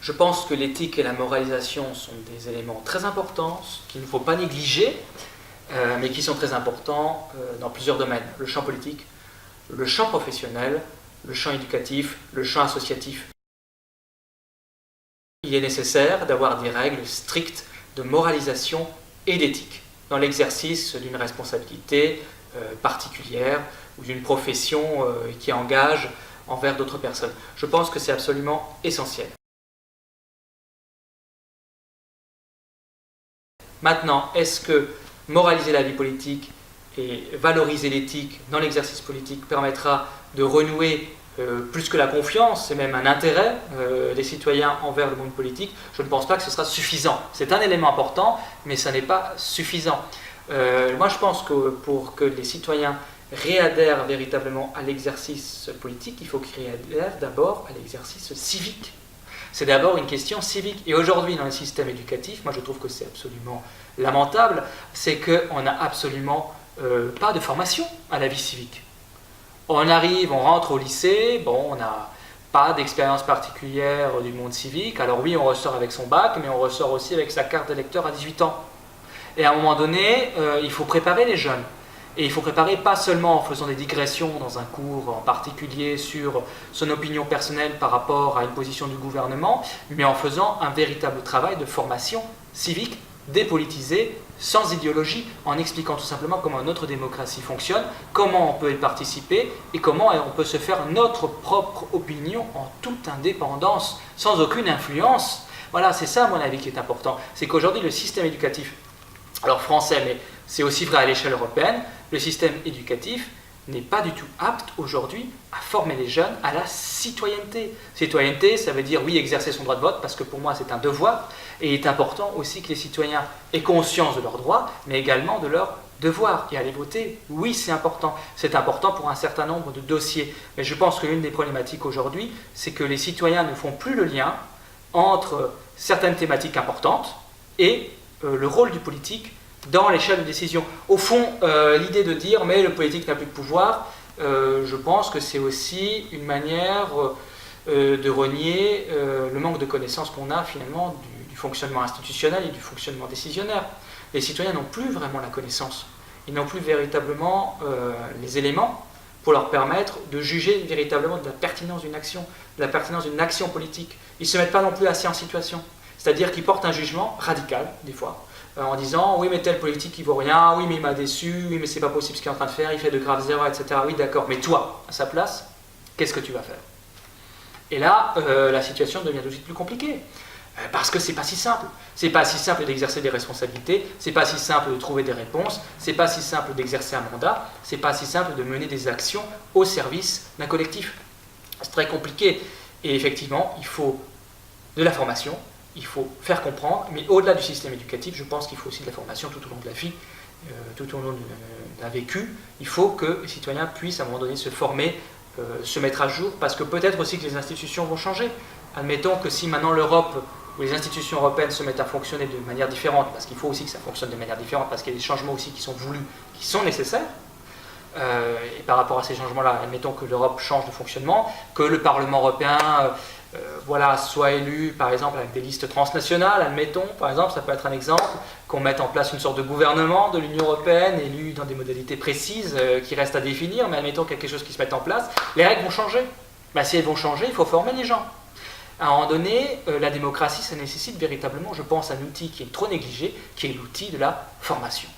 Je pense que l'éthique et la moralisation sont des éléments très importants, qu'il ne faut pas négliger, mais qui sont très importants dans plusieurs domaines. Le champ politique, le champ professionnel, le champ éducatif, le champ associatif. Il est nécessaire d'avoir des règles strictes de moralisation et d'éthique dans l'exercice d'une responsabilité particulière ou d'une profession qui engage envers d'autres personnes. Je pense que c'est absolument essentiel. Maintenant, est-ce que moraliser la vie politique et valoriser l'éthique dans l'exercice politique permettra de renouer plus que la confiance, c'est même un intérêt des citoyens envers le monde politique? Je ne pense pas que ce sera suffisant. C'est un élément important, mais ça n'est pas suffisant. Moi, je pense que pour que les citoyens réadhèrent véritablement à l'exercice politique, il faut qu'ils réadhèrent d'abord à l'exercice civique. C'est d'abord une question civique. Et aujourd'hui, dans le système éducatif, moi je trouve que c'est absolument lamentable, c'est qu'on n'a absolument pas de formation à la vie civique. On arrive, on rentre au lycée, bon, on n'a pas d'expérience particulière du monde civique. Alors oui, on ressort avec son bac, mais on ressort aussi avec sa carte d'électeur à 18 ans. Et à un moment donné, il faut préparer les jeunes. Et il faut préparer pas seulement en faisant des digressions dans un cours en particulier sur son opinion personnelle par rapport à une position du gouvernement, mais en faisant un véritable travail de formation civique, dépolitisée, sans idéologie, en expliquant tout simplement comment notre démocratie fonctionne, comment on peut y participer et comment on peut se faire notre propre opinion en toute indépendance, sans aucune influence. Voilà, c'est ça à mon avis qui est important. C'est qu'aujourd'hui le système éducatif, alors français, mais c'est aussi vrai à l'échelle européenne, le système éducatif n'est pas du tout apte aujourd'hui à former les jeunes à la citoyenneté. Citoyenneté, ça veut dire oui, exercer son droit de vote, parce que pour moi c'est un devoir, et il est important aussi que les citoyens aient conscience de leurs droits, mais également de leurs devoirs. Et aller voter, oui, c'est important. C'est important pour un certain nombre de dossiers. Mais je pense que l'une des problématiques aujourd'hui, c'est que les citoyens ne font plus le lien entre certaines thématiques importantes et le rôle du politique dans l'échelle de décision. Au fond, l'idée de dire « mais le politique n'a plus de pouvoir », je pense que c'est aussi une manière de renier le manque de connaissance qu'on a finalement du fonctionnement institutionnel et du fonctionnement décisionnaire. Les citoyens n'ont plus vraiment la connaissance. Ils n'ont plus véritablement les éléments pour leur permettre de juger véritablement de la pertinence d'une action, de la pertinence d'une action politique. Ils ne se mettent pas non plus assez en situation. C'est-à-dire qu'ils portent un jugement radical, des fois, en disant « oui, mais tel politique, il vaut rien, oui, mais il m'a déçu, oui, mais c'est pas possible ce qu'il est en train de faire, il fait de graves erreurs, etc. » Oui, d'accord, mais toi, à sa place, qu'est-ce que tu vas faire? Et là, la situation devient tout de suite plus compliquée. Parce que c'est pas si simple. C'est pas si simple d'exercer des responsabilités, c'est pas si simple de trouver des réponses, c'est pas si simple d'exercer un mandat, c'est pas si simple de mener des actions au service d'un collectif. C'est très compliqué. Et effectivement, il faut de la formation, il faut faire comprendre, mais au-delà du système éducatif, je pense qu'il faut aussi de la formation tout au long de la vie, tout au long d'un vécu. Il faut que les citoyens puissent à un moment donné se former, se mettre à jour, parce que peut-être aussi que les institutions vont changer. Admettons que si maintenant l'Europe ou les institutions européennes se mettent à fonctionner de manière différente, parce qu'il faut aussi que ça fonctionne de manière différente, parce qu'il y a des changements aussi qui sont voulus, qui sont nécessaires, et par rapport à ces changements-là, admettons que l'Europe change de fonctionnement, que le Parlement européen soit élu par exemple avec des listes transnationales, admettons, par exemple, ça peut être un exemple, qu'on mette en place une sorte de gouvernement de l'Union européenne, élu dans des modalités précises qui restent à définir, mais admettons quelque chose qui se mette en place, les règles vont changer. Ben, si elles vont changer, il faut former les gens. À un moment donné, la démocratie, ça nécessite véritablement, je pense, un outil qui est trop négligé, qui est l'outil de la formation.